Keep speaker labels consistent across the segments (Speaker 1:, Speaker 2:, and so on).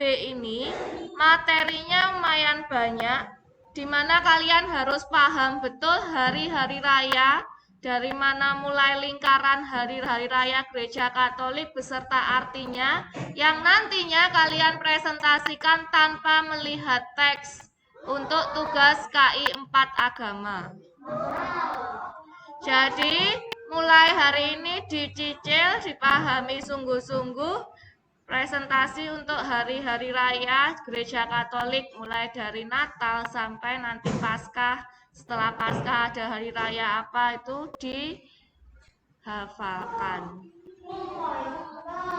Speaker 1: ini materinya lumayan banyak, di mana kalian harus paham betul hari-hari raya, dari mana mulai lingkaran hari-hari raya Gereja Katolik beserta artinya, yang nantinya kalian presentasikan tanpa melihat teks untuk tugas KI 4 agama. Jadi, mulai hari ini dicicil, dipahami sungguh-sungguh, presentasi untuk hari-hari raya Gereja Katolik mulai dari Natal sampai nanti Paskah. Setelah Paskah ada hari raya apa itu dihafalkan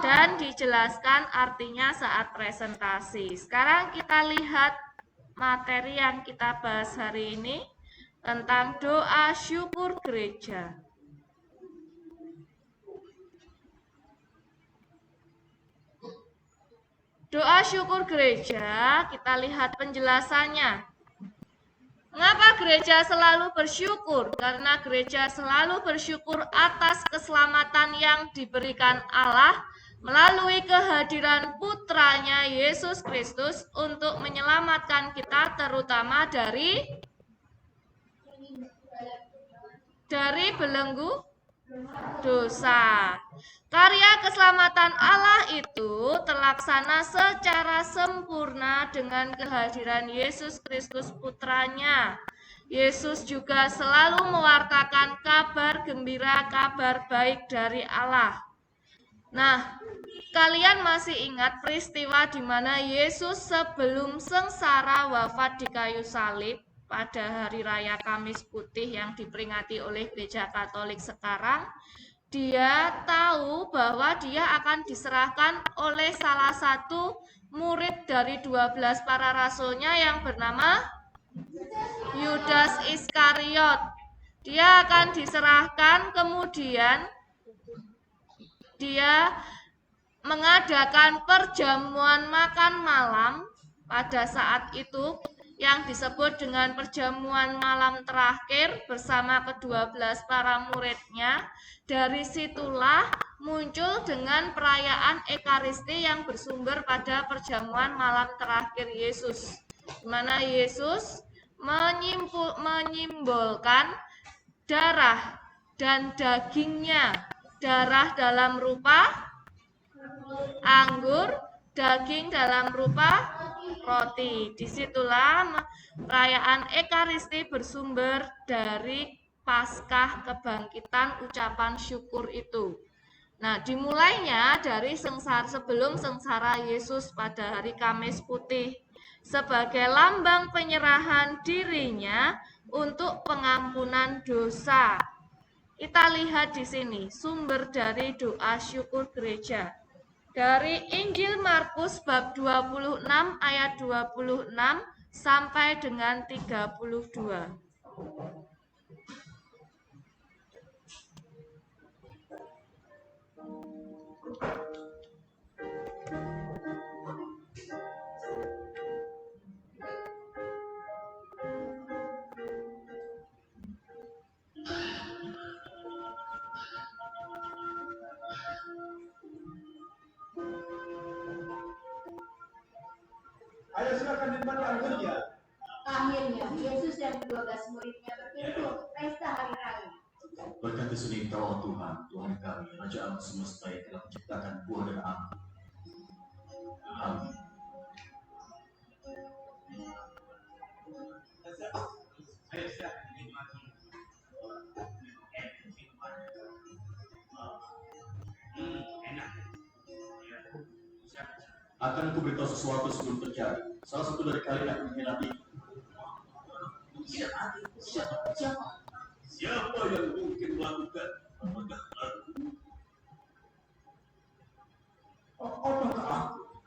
Speaker 1: dan dijelaskan artinya saat presentasi. Sekarang kita lihat materi yang kita bahas hari ini tentang doa syukur gereja. Doa syukur gereja, kita lihat penjelasannya. Mengapa gereja selalu bersyukur? Karena gereja selalu bersyukur atas keselamatan yang diberikan Allah melalui kehadiran putranya Yesus Kristus untuk menyelamatkan kita terutama dari belenggu dosa. Karya keselamatan Allah itu terlaksana secara sempurna dengan kehadiran Yesus Kristus putranya. Yesus juga selalu mewartakan kabar gembira, kabar baik dari Allah. Nah, kalian masih ingat peristiwa di mana Yesus sebelum sengsara wafat di kayu salib pada hari raya Kamis Putih yang diperingati oleh Gereja Katolik sekarang? Dia tahu bahwa dia akan diserahkan oleh salah satu murid dari 12 para rasulnya yang bernama Yudas Iskariot. Dia akan diserahkan, kemudian dia mengadakan perjamuan makan malam pada saat itu yang disebut dengan perjamuan malam terakhir bersama ke-12 para muridnya. Dari situlah muncul dengan perayaan Ekaristi yang bersumber pada perjamuan malam terakhir Yesus, di mana Yesus menyimbolkan darah dan dagingnya, darah dalam rupa anggur, daging dalam rupa roti. Disitulah perayaan Ekaristi bersumber dari Paskah kebangkitan ucapan syukur itu. Nah, dimulainya dari sebelum sengsara Yesus pada hari Kamis Putih sebagai lambang penyerahan dirinya untuk pengampunan dosa. Kita lihat di sini sumber dari doa syukur gereja. Dari Injil Markus bab 26 ayat 26 sampai dengan 32.
Speaker 2: Ayo silakan dinikmati anggurnya.
Speaker 3: Akhirnya, Yesus dan 12 muridnya berkumpul untuk pesta hari raya.
Speaker 2: Berkati suni Engkau, Tuhan, Tuhan kami, Raja alam semesta yang telah menciptakan buah dan angin. Amin. Akan kuberitahu sesuatu sebelum terjadi. Salah satu dari kalian akan mengkhianati. Siapa yang mungkin melakukan? Apakah aku?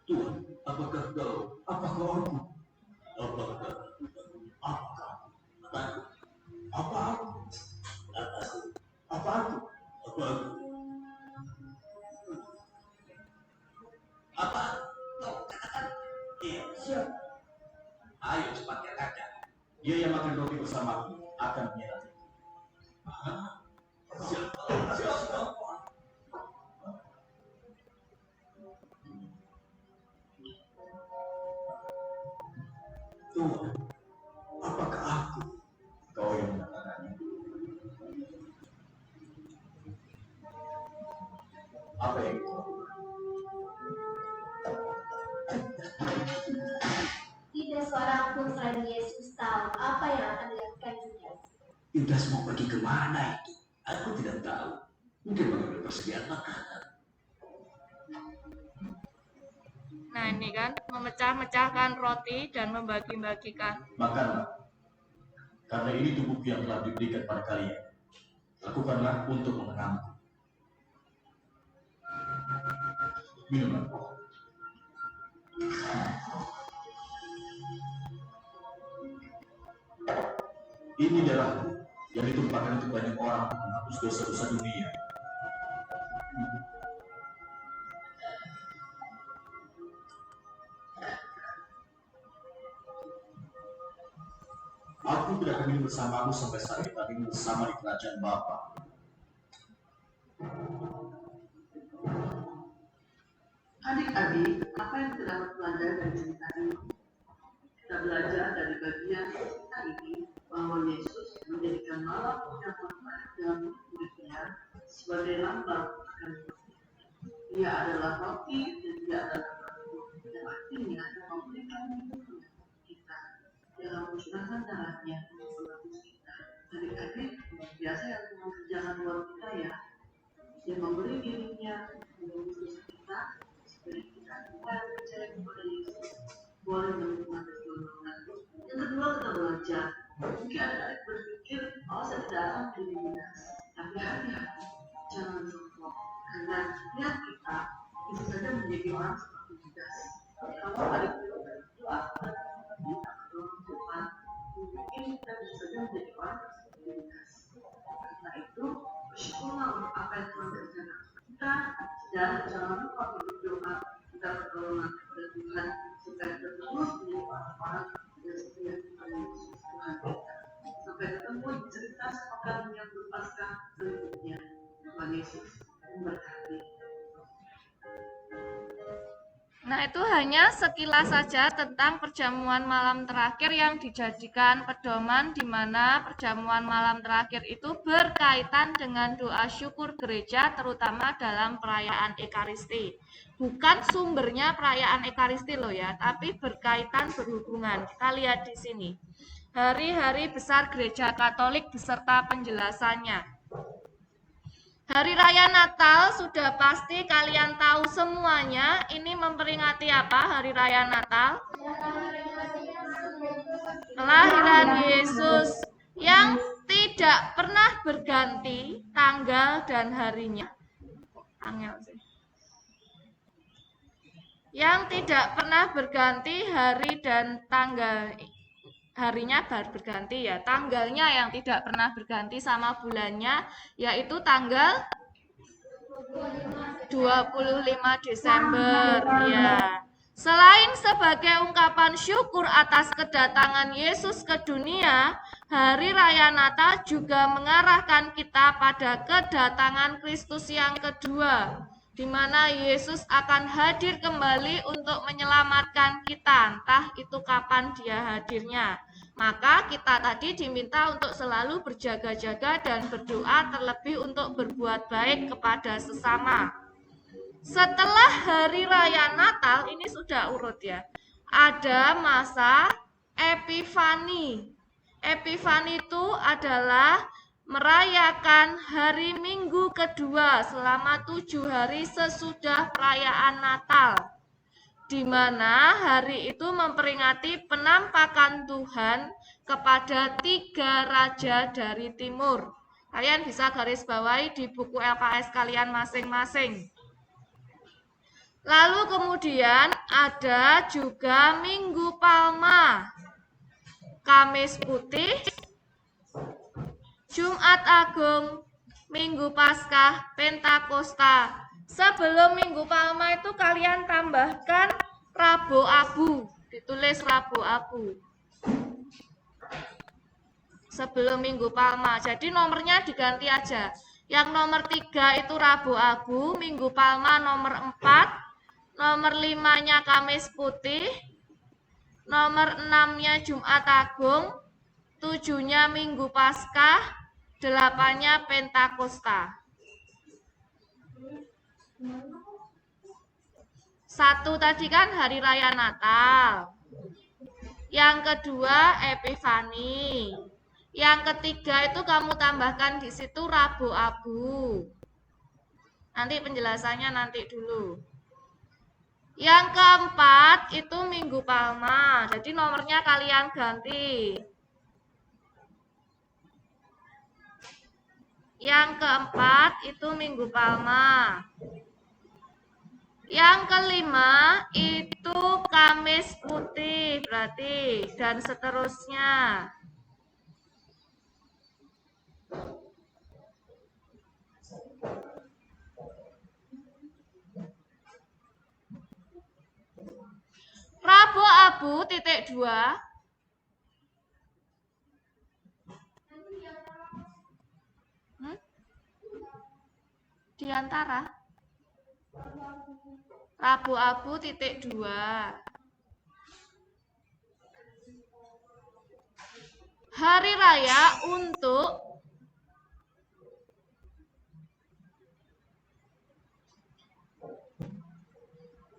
Speaker 2: Tuhan, apakah kau? Apakah aku? Apakah aku? Apa aku? Apa aku? Apa aku? Apa? Kau katakan. Iya, siap. Ayo cepat katakan. Dia yang makan roti bersamaku akan mengkhianati. Siapa? Tuhan, apakah aku kau yang mengatakannya? Apa yang kau lakukan?
Speaker 3: Tidak seorang pun selain Yesus tahu apa yang akan dilakukan Yudas.
Speaker 2: Yudas mau pergi kemana itu? Aku tidak tahu. Mungkin mengambil persediaan makanan.
Speaker 1: Nah ini kan, memecah-mecahkan roti dan membagi-bagikan.
Speaker 2: Makanlah, karena ini tubuhku yang telah diberikan pada kalian. Lakukanlah untuk mengenangku. Minumlah. Ini darahku yang ditumpahkan untuk banyak orang untuk menghapus dosa-dosa dunia. Aku tidak akan minum bersamamu sampai saat kita minum bersama di kerajaan Bapa.
Speaker 4: Adik-adik, apa yang kita dapat belajar dari cerita ini? Kita belajar dari bagian cerita ini bahwa Yesus menjadikan malam yang terbaik dalam hidupnya sebagai lambang akan Dia adalah roti dan Dia adalah batu, yang artinya memberikan hidup kita dalam mencurahkan darahnya untuk menebus kita. Adik-adik, biasa yang Tuhan kerjakan buat kita ya, Dia memberi dirinya menebus dosa kita. Kita percaya kepada Yesus boleh menikmati kemenangan. Yang kedua kita belajar. Mungkin adik-adik berpikir, saya tidak akan menjadi Yudas. Tapi hati-hati, jangan sombong. Karena niat kita bisa saja menjadi orang seperti Yudas. Kalau adik-adik berdoa kita berdoa Tuhan, mungkin kita bisa saja menjadi orang seperti Yudas. Karena itu bersyukurlah untuk apa yang Tuhan rencanakan kita, dan jangan lupa berdoa kita berdoa kepada Tuhan supaya kita terus menjadi orang-orang yang setia kepada Yesus Tuhan kita. Sampai ketemu di cerita sepekan yang berpasca berikutnya. Tuhan Yesus memberkati.
Speaker 1: Nah itu hanya sekilas saja tentang perjamuan malam terakhir yang dijadikan pedoman di mana perjamuan malam terakhir itu berkaitan dengan doa syukur gereja terutama dalam perayaan Ekaristi. Bukan sumbernya perayaan Ekaristi loh ya, tapi berkaitan berhubungan. Kita lihat di sini. Hari-hari besar Gereja Katolik beserta penjelasannya. Hari Raya Natal sudah pasti kalian tahu semuanya. Ini memperingati apa Hari Raya Natal? Kelahiran Yesus yang tidak pernah berganti tanggal dan harinya. Angel sih. Yang tidak pernah berganti hari dan tanggal. Harinya berganti ya, tanggalnya yang tidak pernah berganti sama bulannya, yaitu tanggal 25 Desember ya. Selain sebagai ungkapan syukur atas kedatangan Yesus ke dunia, Hari Raya Natal juga mengarahkan kita pada kedatangan Kristus yang kedua, di mana Yesus akan hadir kembali untuk menyelamatkan kita, entah itu kapan dia hadirnya. Maka kita tadi diminta untuk selalu berjaga-jaga dan berdoa terlebih untuk berbuat baik kepada sesama. Setelah Hari Raya Natal, ini sudah urut ya, ada masa Epifani. Epifani itu adalah merayakan hari Minggu kedua selama 7 hari sesudah perayaan Natal, di mana hari itu memperingati penampakan Tuhan kepada 3 raja dari timur. Kalian bisa garis bawahi di buku LKS kalian masing-masing. Lalu kemudian ada juga Minggu Palma, Kamis Putih, Jumat Agung, Minggu Paskah, Pentakosta. Sebelum Minggu Palma itu kalian tambahkan Rabu Abu, ditulis Rabu Abu. Sebelum Minggu Palma, jadi nomornya diganti aja. Yang nomor 3 itu Rabu Abu, Minggu Palma nomor 4, nomor 5-nya Kamis Putih, nomor 6-nya Jumat Agung, 7-nya Minggu Paskah, 8-nya Pentakosta. 1 tadi kan hari raya Natal. Yang kedua Epifani. Yang ketiga itu kamu tambahkan di situ Rabu Abu. Nanti penjelasannya nanti dulu. Yang keempat itu Minggu Palma. Jadi nomornya kalian ganti. Yang keempat itu Minggu Palma. Yang kelima itu Kamis Putih berarti, dan seterusnya. Rabu Abu titik 2. Di antara Rabu Abu titik 2. Hari raya untuk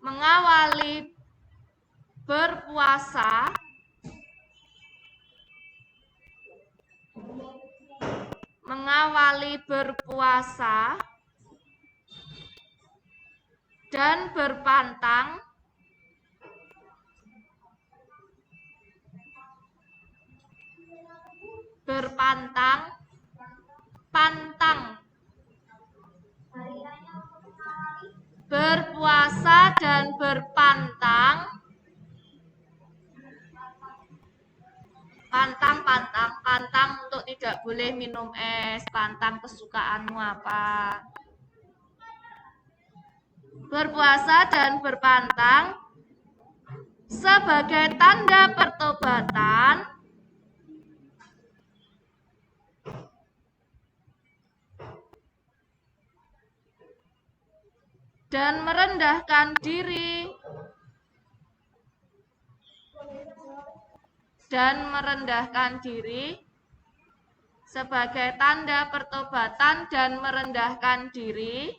Speaker 1: mengawali berpuasa dan berpantang berpuasa dan berpantang pantang untuk tidak boleh minum es, pantang kesukaanmu apa. Berpuasa dan berpantang sebagai tanda pertobatan dan merendahkan diri sebagai tanda pertobatan dan merendahkan diri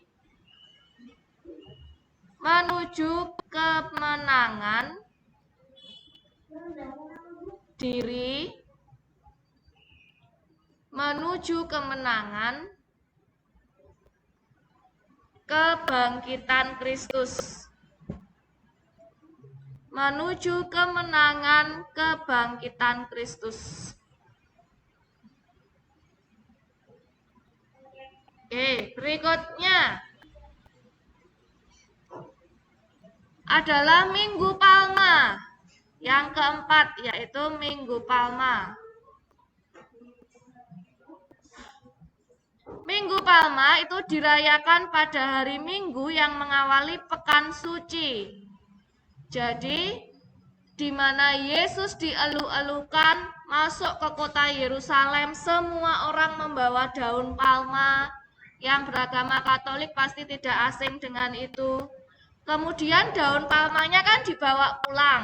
Speaker 1: menuju kemenangan kebangkitan Kristus. Menuju kemenangan kebangkitan Kristus. Oke, berikutnya adalah Minggu Palma. Yang keempat yaitu Minggu Palma. Minggu Palma itu dirayakan pada hari Minggu yang mengawali Pekan Suci. Jadi, di mana Yesus dielu-elukan masuk ke kota Yerusalem, semua orang membawa daun palma. Yang beragama Katolik pasti tidak asing dengan itu. Kemudian daun palmanya kan dibawa pulang.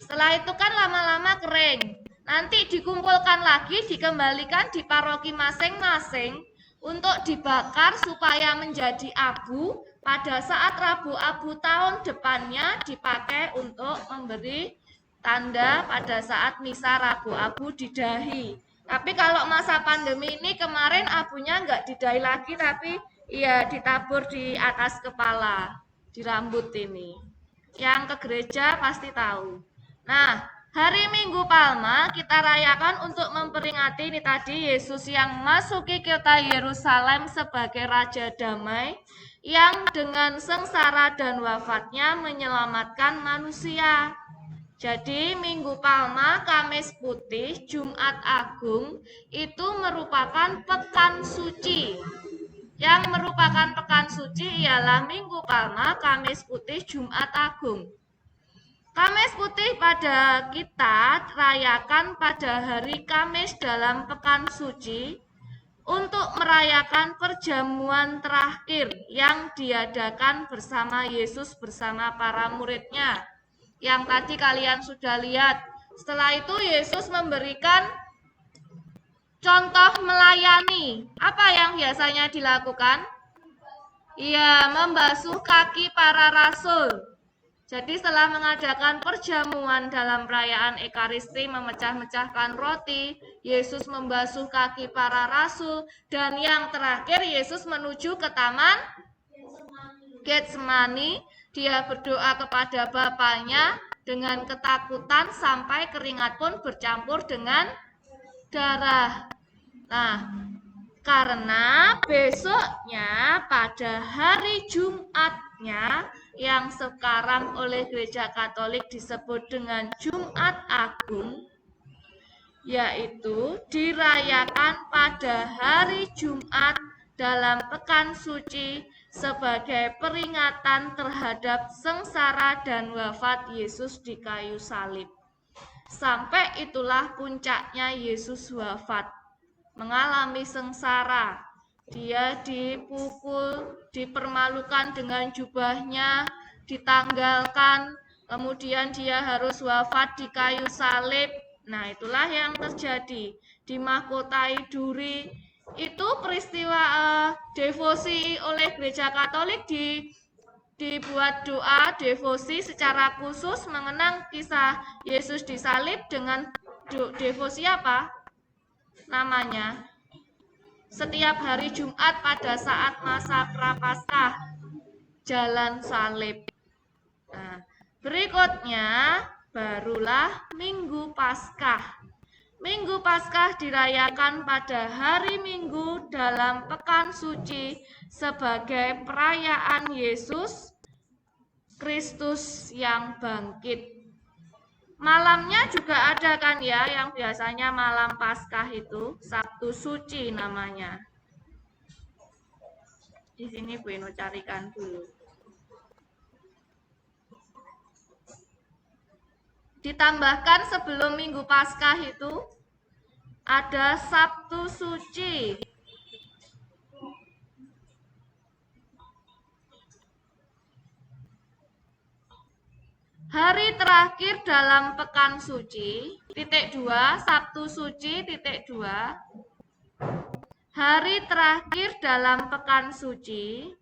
Speaker 1: Setelah itu kan lama-lama kering. Nanti dikumpulkan lagi, dikembalikan di paroki masing-masing untuk dibakar supaya menjadi abu. Pada saat Rabu Abu tahun depannya dipakai untuk memberi tanda pada saat misa Rabu Abu didahi. Tapi kalau masa pandemi ini kemarin abunya nggak didahi lagi, tapi ya ditabur di atas kepala, di rambut ini. Yang ke gereja pasti tahu. Nah, hari Minggu Palma kita rayakan untuk memperingati ini tadi Yesus yang masuki kota Yerusalem sebagai Raja Damai, yang dengan sengsara dan wafatnya menyelamatkan manusia. Jadi Minggu Palma, Kamis Putih, Jumat Agung itu merupakan pekan suci. Yang merupakan pekan suci ialah Minggu Palma, Kamis Putih, Jumat Agung. Kamis Putih pada kita rayakan pada hari Kamis dalam pekan suci, untuk merayakan perjamuan terakhir yang diadakan bersama Yesus bersama para muridnya. yang tadi kalian sudah lihat. Setelah itu Yesus memberikan contoh melayani. Apa yang biasanya dilakukan? Iya, membasuh kaki para rasul. Jadi setelah mengadakan perjamuan dalam perayaan Ekaristi, memecah-mecahkan roti, Yesus membasuh kaki para rasul, dan yang terakhir Yesus menuju ke taman Getsemani. Dia berdoa kepada Bapaknya dengan ketakutan sampai keringat pun bercampur dengan darah. Nah, karena besoknya pada hari Jumatnya yang sekarang oleh Gereja Katolik disebut dengan Jumat Agung, yaitu dirayakan pada hari Jumat dalam pekan suci sebagai peringatan terhadap sengsara dan wafat Yesus di kayu salib. Sampai itulah puncaknya Yesus wafat, mengalami sengsara. Dia dipukul, dipermalukan dengan jubahnya, ditanggalkan, kemudian dia harus wafat di kayu salib. Nah, itulah yang terjadi. Dimahkotai duri. Itu peristiwa devosi oleh Gereja Katolik, dibuat doa devosi secara khusus mengenang kisah Yesus disalib dengan devosi apa? Namanya setiap hari Jumat pada saat masa Prapaskah, jalan salib. Nah, berikutnya barulah Minggu Paskah. Minggu Paskah dirayakan pada hari Minggu dalam pekan suci sebagai perayaan Yesus Kristus yang bangkit. Malamnya juga ada kan ya, yang biasanya malam Paskah itu, Sabtu Suci namanya. Di sini Bu Ino carikan dulu. Ditambahkan sebelum Minggu Paskah itu, ada Sabtu Suci. Hari terakhir dalam pekan suci, titik 2, Sabtu Suci, titik 2. Hari terakhir dalam pekan suci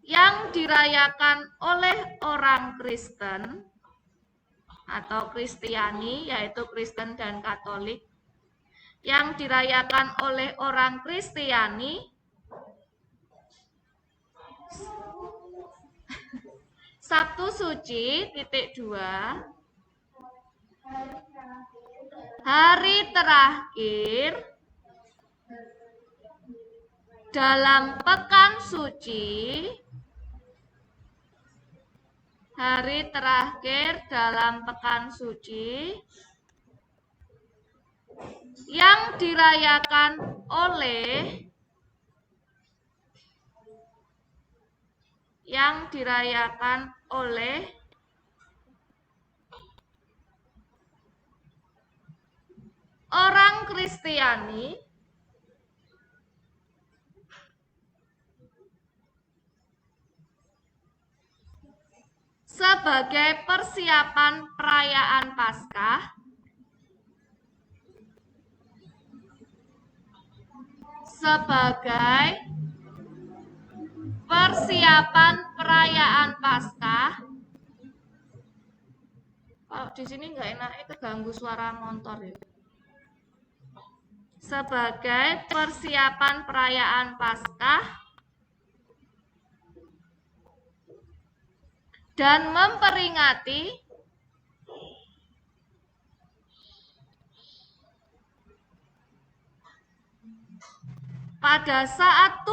Speaker 1: yang dirayakan oleh orang Kristen atau Kristiani, yaitu Kristen dan Katolik. Yang dirayakan oleh orang Kristiani Sabtu Suci, titik 2. Hari terakhir dalam pekan suci. Hari terakhir dalam pekan suci yang dirayakan oleh orang Kristiani sebagai persiapan perayaan Paskah, Oh, di sini nggak enak, itu ganggu suara motor ya. Sebagai persiapan perayaan Paskah dan memperingati pada saat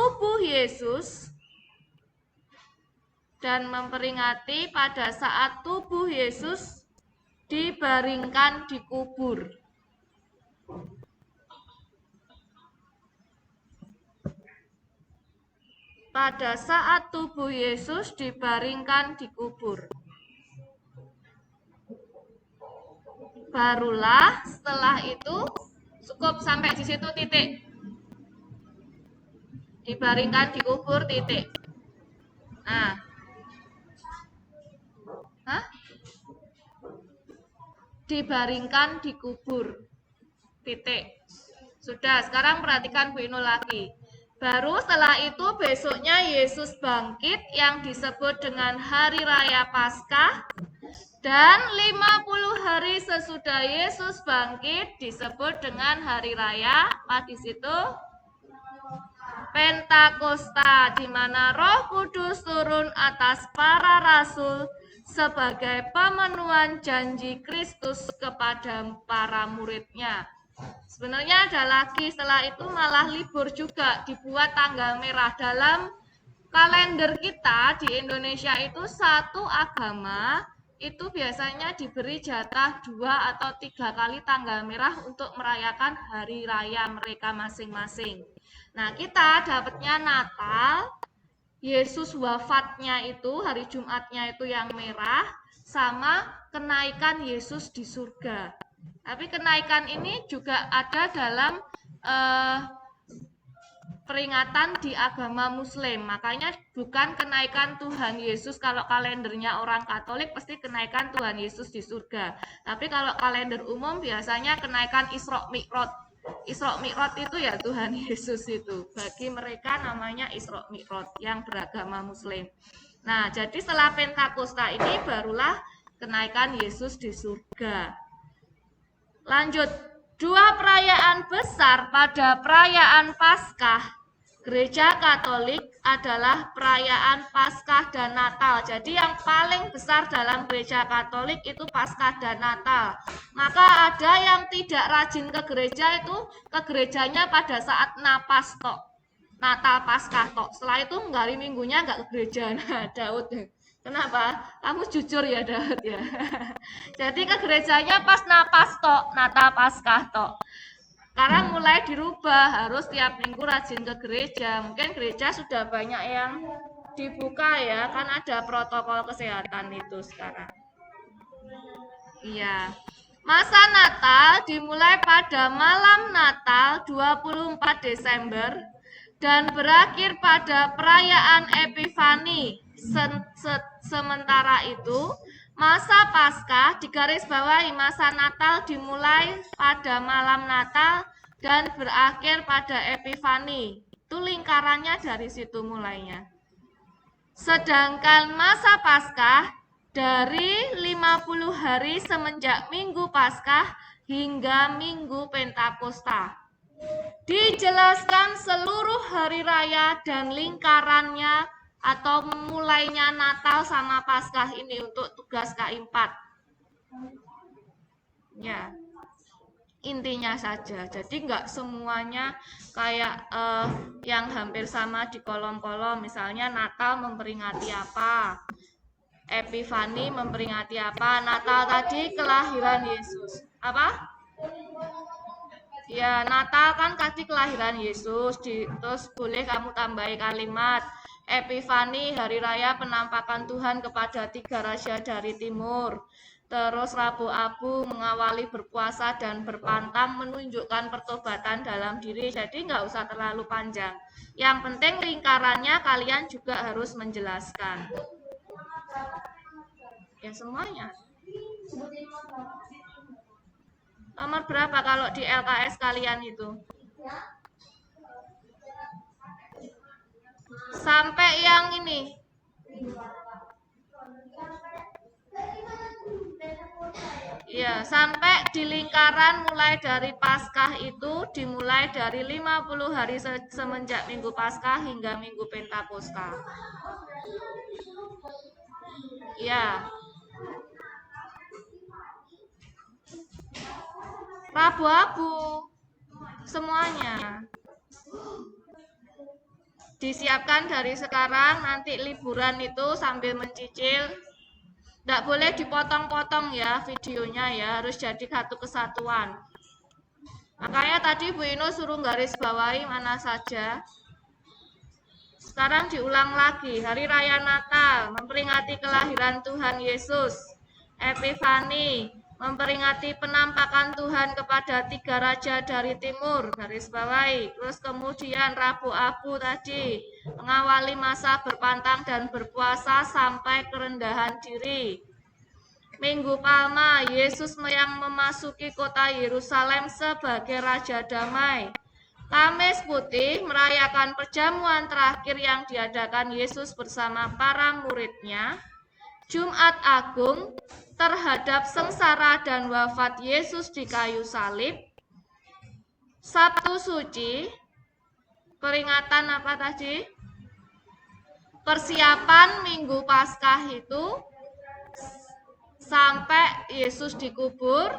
Speaker 1: tubuh Yesus dibaringkan di kubur. Pada saat tubuh Yesus dibaringkan di kubur. Barulah setelah itu cukup sampai di situ titik. Dibaringkan di kubur titik. Nah. Hah? Dibaringkan dikubur. Titik. Sudah, sekarang perhatikan Bu Inul lagi. Baru setelah itu besoknya Yesus bangkit yang disebut dengan Hari Raya Paskah. Dan 50 hari sesudah Yesus bangkit disebut dengan Hari Raya apa di situ? Pentakosta, di mana Roh Kudus turun atas para rasul sebagai pemenuhan janji Kristus kepada para muridnya. Sebenarnya ada lagi, setelah itu malah libur juga, dibuat tanggal merah. Dalam kalender kita di Indonesia itu satu agama itu biasanya diberi jatah 2 atau 3 kali tanggal merah untuk merayakan hari raya mereka masing-masing. Nah, kita dapatnya Natal, Yesus wafatnya itu, hari Jumatnya itu yang merah, sama kenaikan Yesus di surga. Tapi kenaikan ini juga ada dalam peringatan di agama Muslim. Makanya bukan kenaikan Tuhan Yesus. Kalau kalendernya orang Katolik pasti kenaikan Tuhan Yesus di surga. Tapi kalau kalender umum biasanya kenaikan Isra Mi'raj. Isra Mi'raj itu ya Tuhan Yesus itu. Bagi mereka namanya Isra Mi'raj yang beragama Muslim. Nah, jadi setelah Pentakosta ini barulah kenaikan Yesus di surga. Lanjut, 2 perayaan besar pada perayaan Paskah Gereja Katolik adalah perayaan Paskah dan Natal. Jadi yang paling besar dalam Gereja Katolik itu Paskah dan Natal. Maka ada yang tidak rajin ke gereja itu ke gerejanya pada saat napas tok. Natal Paskah tok. Setelah itu hari Minggunya nggak ke gereja. Nah, Daud. Kenapa? Kamu jujur ya Daud ya. Jadi ke gerejanya pas napas tok, Natal Paskah tok. Sekarang mulai dirubah, harus tiap minggu rajin ke gereja. Mungkin gereja sudah banyak yang dibuka ya, kan ada protokol kesehatan itu sekarang. Iya. Masa Natal dimulai pada malam Natal 24 Desember dan berakhir pada perayaan Epifani. Sementara itu, masa Paskah digarisbawahi masa Natal dimulai pada malam Natal dan berakhir pada Epifani. Itu lingkarannya dari situ mulainya. Sedangkan masa Paskah dari 50 hari semenjak Minggu Paskah hingga Minggu Pentakosta. Dijelaskan seluruh hari raya dan lingkarannya atau mulainya Natal sama Paskah ini untuk tugas K4. Ya, intinya saja. Jadi nggak semuanya kayak yang hampir sama di kolom-kolom. Misalnya Natal memperingati apa, Epifani memperingati apa. Natal tadi kelahiran Yesus. Apa? Ya, Natal kan tadi kelahiran Yesus. Terus boleh kamu tambahi kalimat Epifani, hari raya penampakan Tuhan kepada 3 raja dari timur. Terus Rabu Abu mengawali berpuasa dan berpantang menunjukkan pertobatan dalam diri. Jadi nggak usah terlalu panjang. Yang penting lingkarannya kalian juga harus menjelaskan. Ya semuanya. Nomor berapa kalau di LKS kalian itu? Sampai yang ini. Ya, sampai di lingkaran mulai dari Paskah itu dimulai dari 50 hari semenjak Minggu Paskah hingga Minggu Pentakosta. Ya. Rabu Abu. Semuanya. Disiapkan dari sekarang, nanti liburan itu sambil mencicil. Tidak boleh dipotong-potong ya videonya ya, harus jadi satu kesatuan. Makanya tadi Bu Ino suruh garis bawahi mana saja. Sekarang diulang lagi, Hari Raya Natal, memperingati kelahiran Tuhan Yesus. Epifani, memperingati penampakan Tuhan kepada 3 raja dari timur, garis bawahi. Terus kemudian Rabu Abu tadi, mengawali masa berpantang dan berpuasa sampai kerendahan diri. Minggu Palma, Yesus yang memasuki kota Yerusalem sebagai Raja Damai. Kamis Putih merayakan perjamuan terakhir yang diadakan Yesus bersama para muridnya. Jumat Agung terhadap sengsara dan wafat Yesus di kayu salib. Sabtu Suci, peringatan apa tadi? Persiapan Minggu Paskah itu sampai Yesus dikubur.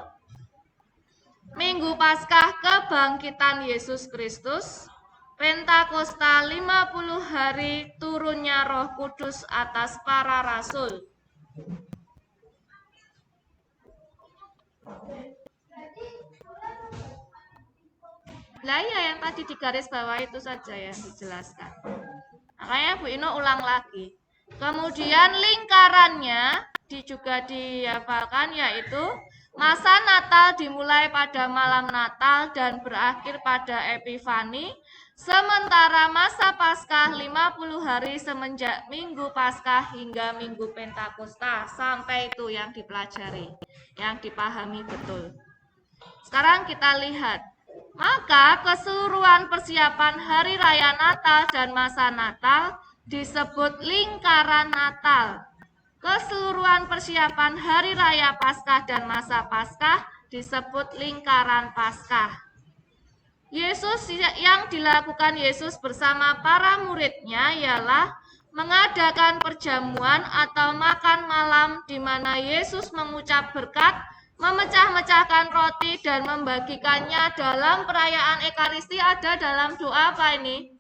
Speaker 1: Minggu Paskah kebangkitan Yesus Kristus. Pentakosta 50 hari turunnya Roh Kudus atas para rasul. Lah ya, yang tadi di garis bawah itu saja yang dijelaskan. Makanya Bu Ino ulang lagi. Kemudian lingkarannya juga dihafalkan, yaitu masa Natal dimulai pada malam Natal dan berakhir pada Epifani. Sementara masa Paskah 50 hari semenjak Minggu Paskah hingga Minggu Pentakosta. Sampai itu yang dipelajari, yang dipahami betul. Sekarang kita lihat. Maka keseluruhan persiapan Hari Raya Natal dan masa Natal disebut lingkaran Natal. Keseluruhan persiapan Hari Raya Paskah dan masa Paskah disebut lingkaran Paskah. Yesus yang dilakukan Yesus bersama para muridnya ialah mengadakan perjamuan atau makan malam di mana Yesus mengucap berkat, memecah-mecahkan roti dan membagikannya dalam perayaan Ekaristi. Ada dalam doa apa ini?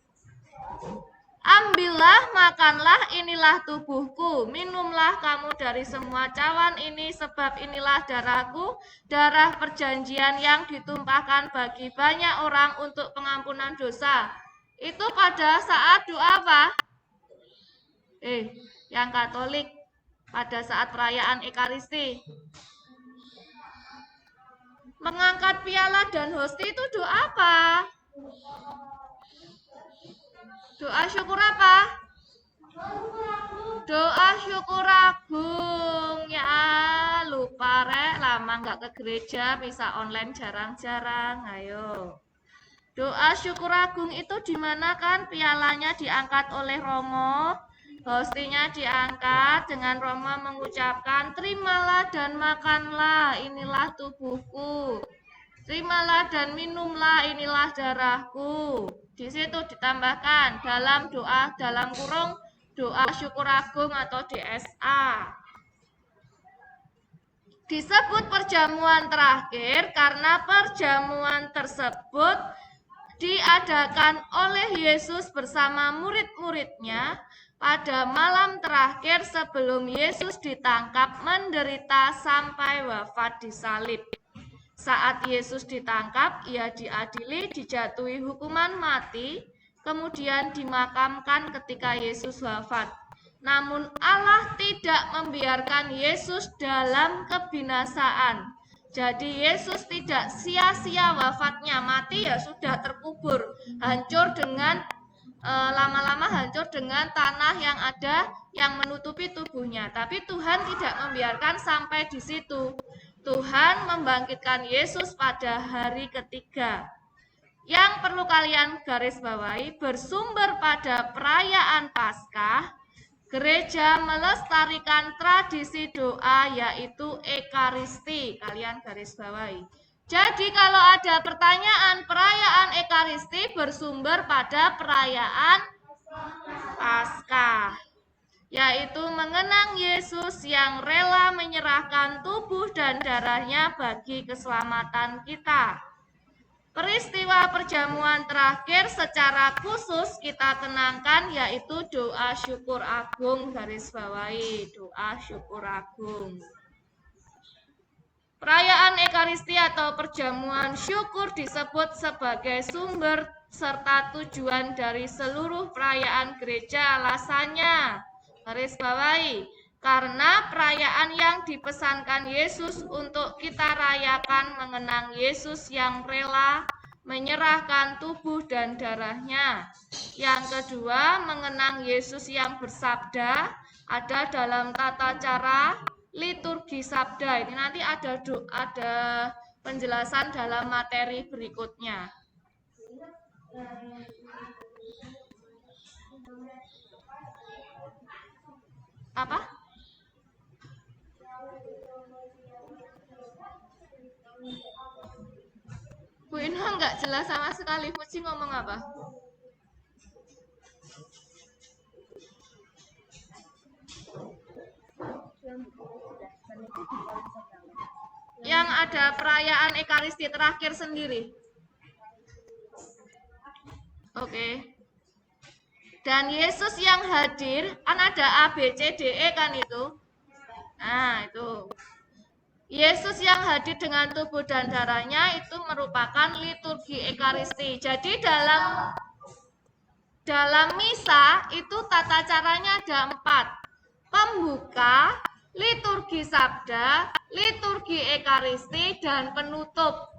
Speaker 1: Ambillah, makanlah, inilah tubuhku, minumlah kamu dari semua cawan ini, sebab inilah darahku, darah perjanjian yang ditumpahkan bagi banyak orang untuk pengampunan dosa. Itu pada saat doa apa? Yang Katolik, pada saat perayaan Ekaristi. Mengangkat piala dan hosti itu doa apa? Doa syukur apa? Doa syukur agung. Ya lupa rek, lama nggak ke gereja, bisa online jarang-jarang. Ayo. Doa syukur agung itu di mana kan pialanya diangkat oleh Romo, hostinya diangkat dengan Romo mengucapkan, terimalah dan makanlah, inilah tubuhku. Terimalah dan minumlah, inilah darahku. Di situ ditambahkan dalam doa, dalam kurung doa syukur agung atau DSA. Disebut perjamuan terakhir karena perjamuan tersebut diadakan oleh Yesus bersama murid-muridnya pada malam terakhir sebelum Yesus ditangkap, menderita sampai wafat di salib. Saat Yesus ditangkap, ia diadili, dijatuhi hukuman mati, kemudian dimakamkan ketika Yesus wafat. Namun Allah tidak membiarkan Yesus dalam kebinasaan. Jadi Yesus tidak sia-sia wafatnya, mati ya sudah terkubur, hancur dengan lama-lama hancur dengan tanah yang ada yang menutupi tubuhnya. Tapi Tuhan tidak membiarkan sampai di situ. Tuhan membangkitkan Yesus pada hari ketiga. Yang perlu kalian garis bawahi, bersumber pada perayaan Paskah, gereja melestarikan tradisi doa yaitu Ekaristi. Kalian garis bawahi. Jadi kalau ada pertanyaan, perayaan Ekaristi bersumber pada perayaan Paskah, yaitu mengenang Yesus yang rela menyerahkan tubuh dan darahnya bagi keselamatan kita. Peristiwa perjamuan terakhir secara khusus kita kenangkan yaitu doa syukur agung, garis bawahi, doa syukur agung. Perayaan Ekaristi atau perjamuan syukur disebut sebagai sumber serta tujuan dari seluruh perayaan gereja. Alasannya, garis bawahi, Karena perayaan yang dipesankan Yesus untuk kita rayakan mengenang Yesus yang rela menyerahkan tubuh dan darahnya. Yang kedua, mengenang Yesus yang bersabda ada dalam tata cara liturgi sabda. Ini nanti ada penjelasan dalam materi berikutnya. Apa? Bu Ino nggak jelas sama sekali. Puji ngomong apa? Yang ada perayaan Ekaristi terakhir sendiri. Oke. Dan Yesus yang hadir, kan ada A, B, C, D, E kan itu. Nah, itu. Yesus yang hadir dengan tubuh dan darahnya itu merupakan liturgi Ekaristi. Jadi dalam misa itu tata caranya ada 4. Pembuka, liturgi sabda, liturgi Ekaristi, dan penutup.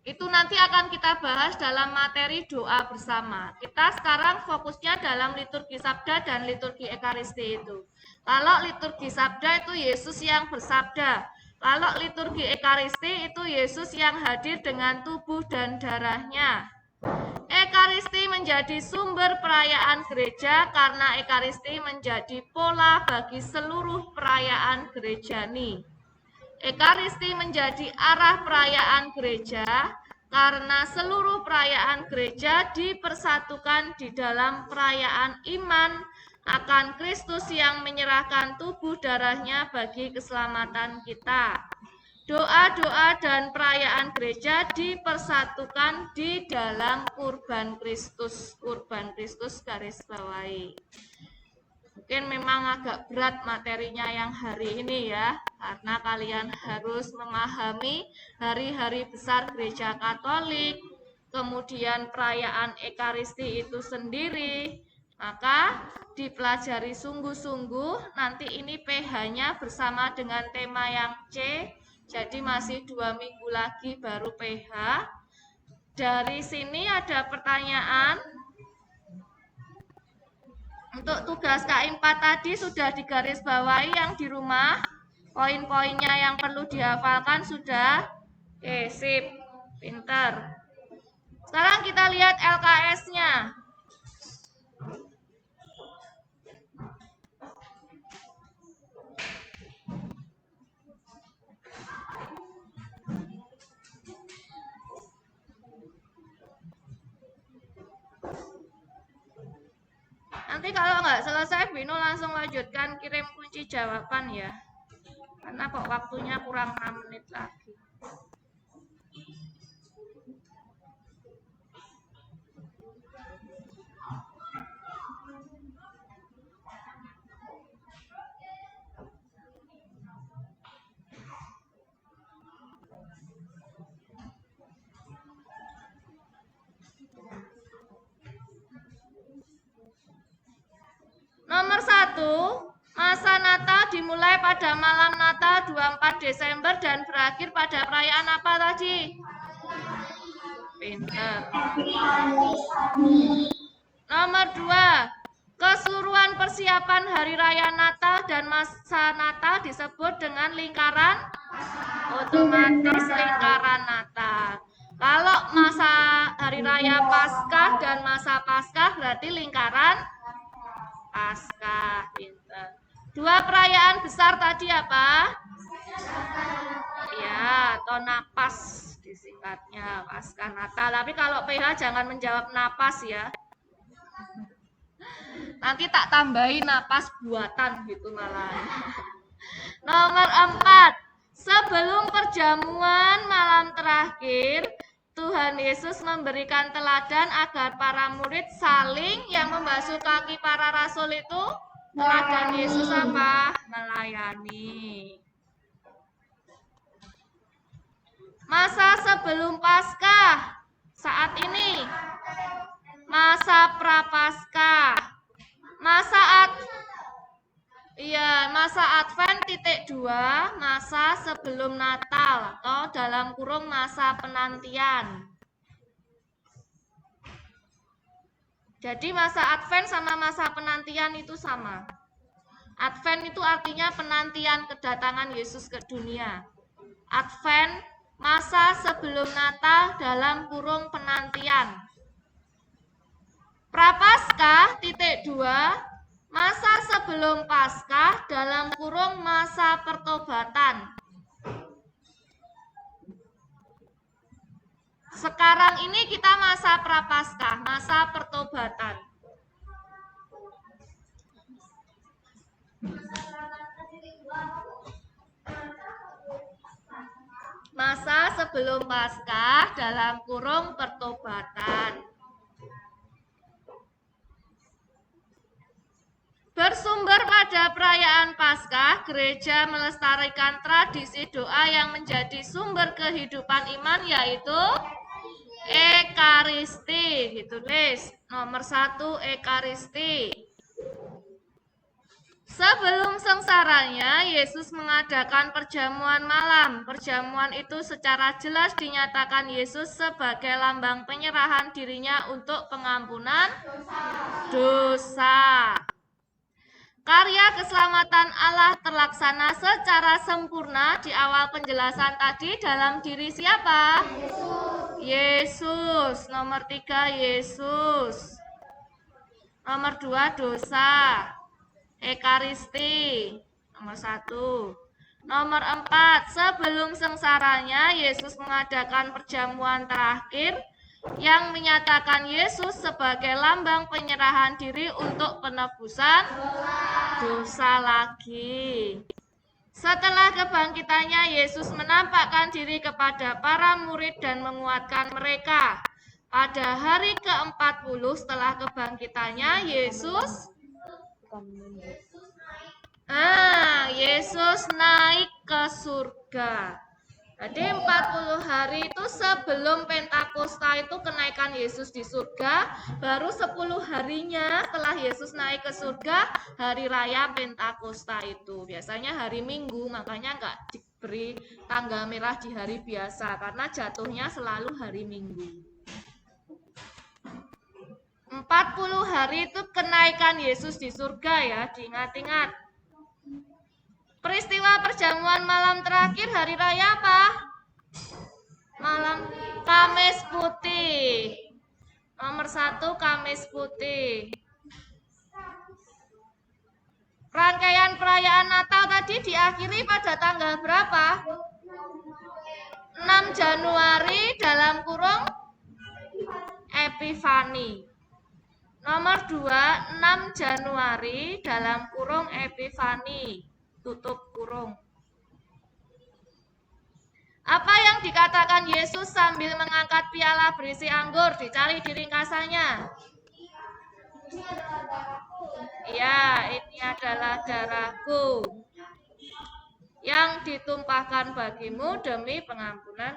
Speaker 1: Itu nanti akan kita bahas dalam materi doa bersama. Kita sekarang fokusnya dalam liturgi sabda dan liturgi Ekaristi itu. Kalau liturgi sabda itu Yesus yang bersabda. Kalau liturgi Ekaristi itu Yesus yang hadir dengan tubuh dan darahnya. Ekaristi menjadi sumber perayaan gereja karena Ekaristi menjadi pola bagi seluruh perayaan gerejani. Ekaristi menjadi arah perayaan gereja karena seluruh perayaan gereja dipersatukan di dalam perayaan iman akan Kristus yang menyerahkan tubuh darahnya bagi keselamatan kita. Doa-doa dan perayaan gereja dipersatukan di dalam kurban Kristus. Kurban Kristus garis bawahi. Mungkin memang agak berat materinya yang hari ini ya, karena kalian harus memahami hari-hari besar gereja Katolik, kemudian perayaan Ekaristi itu sendiri. Maka dipelajari sungguh-sungguh, nanti ini PH-nya bersama dengan tema yang C, jadi masih 2 minggu lagi baru PH. Dari sini ada pertanyaan. Untuk tugas K4 tadi sudah digarisbawahi yang di rumah. Poin-poinnya yang perlu dihafalkan sudah. Oke, sip. Pinter. Sekarang kita lihat LKS-nya. Nanti kalau nggak selesai, Bino langsung lanjutkan kirim kunci jawaban ya. Karena kok waktunya kurang 6 menit lagi. Nomor 1, masa Natal dimulai pada malam Natal 24 Desember dan berakhir pada perayaan apa tadi? Pinter. Nomor 2, keseluruhan persiapan hari raya Natal dan masa Natal disebut dengan lingkaran otomatis lingkaran Natal. Kalau masa hari raya Paskah dan masa Paskah berarti lingkaran Paskah. Pinter. 2 perayaan besar tadi apa? Ya, atau napas disingkatnya, Paskah Natal. Tapi kalau PH jangan menjawab napas ya. Nanti tak tambahin napas buatan gitu malah. Nomor 4, sebelum perjamuan malam terakhir, Tuhan Yesus memberikan teladan agar para murid saling yang membasuh kaki para rasul itu. Teladan Yesus apa? Melayani. Masa sebelum Paskah, saat ini masa prapaskah. masa Advent (2), masa sebelum Natal atau dalam kurung masa penantian. Jadi masa Advent sama masa penantian itu sama. Advent itu artinya penantian kedatangan Yesus ke dunia. Advent, masa sebelum Natal dalam kurung penantian. Prapaskah (2), masa sebelum Paskah dalam kurung masa pertobatan. Sekarang ini kita masa Prapaskah, masa pertobatan. Masa sebelum Paskah dalam kurung pertobatan. Bersumber pada perayaan Paskah, gereja melestarikan tradisi doa yang menjadi sumber kehidupan iman, yaitu Ekaristi. Ditulis nomor 1, Ekaristi. Sebelum sengsaranya, Yesus mengadakan perjamuan malam. Perjamuan itu secara jelas dinyatakan Yesus sebagai lambang penyerahan dirinya untuk pengampunan dosa. Karya keselamatan Allah terlaksana secara sempurna di awal penjelasan tadi dalam diri siapa? Yesus. Nomor 3, Yesus. Nomor 2, dosa. Ekaristi. Nomor 1. Nomor 4, sebelum sengsaranya, Yesus mengadakan perjamuan terakhir yang menyatakan Yesus sebagai lambang penyerahan diri untuk penebusan dosa lagi. Setelah kebangkitannya, Yesus menampakkan diri kepada para murid dan menguatkan mereka. Pada hari ke-40 setelah kebangkitannya, Yesus naik ke surga. Jadi 40 hari itu sebelum Pentakosta itu kenaikan Yesus di surga, baru 10 harinya setelah Yesus naik ke surga, hari raya Pentakosta itu. Biasanya hari Minggu, makanya nggak diberi tanggal merah di hari biasa, karena jatuhnya selalu hari Minggu. 40 hari itu kenaikan Yesus di surga ya, diingat-ingat. Peristiwa perjamuan malam terakhir hari raya apa? Malam Kamis Putih. Nomor 1, Kamis Putih. Rangkaian perayaan Natal tadi diakhiri pada tanggal berapa? 6 Januari dalam kurung Epifani. Nomor 2, 6 Januari dalam kurung Epifani. Tutup kurung. Apa yang dikatakan Yesus sambil mengangkat piala berisi anggur? Dicari di ringkasannya. Ya, ini adalah darahku yang ditumpahkan bagimu demi pengampunan.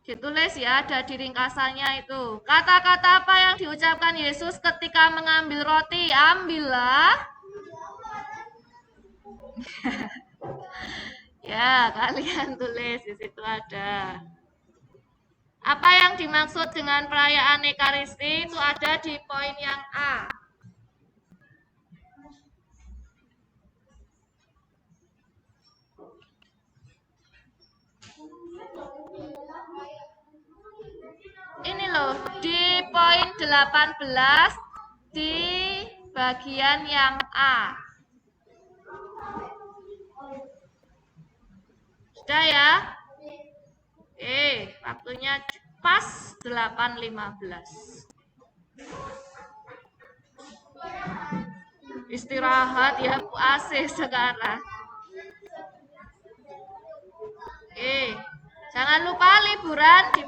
Speaker 1: Ditulis ya, ada di ringkasannya itu. Kata-kata apa yang diucapkan Yesus ketika mengambil roti? Ambillah. Ya, kalian tulis di situ ada. Apa yang dimaksud dengan perayaan Ekaristi itu ada di poin yang A. Ini loh, di poin 18 di bagian yang A. Sudah ya? Waktunya pas 8.15. Istirahat ya, Bu AC sekarang. Jangan lupa liburan di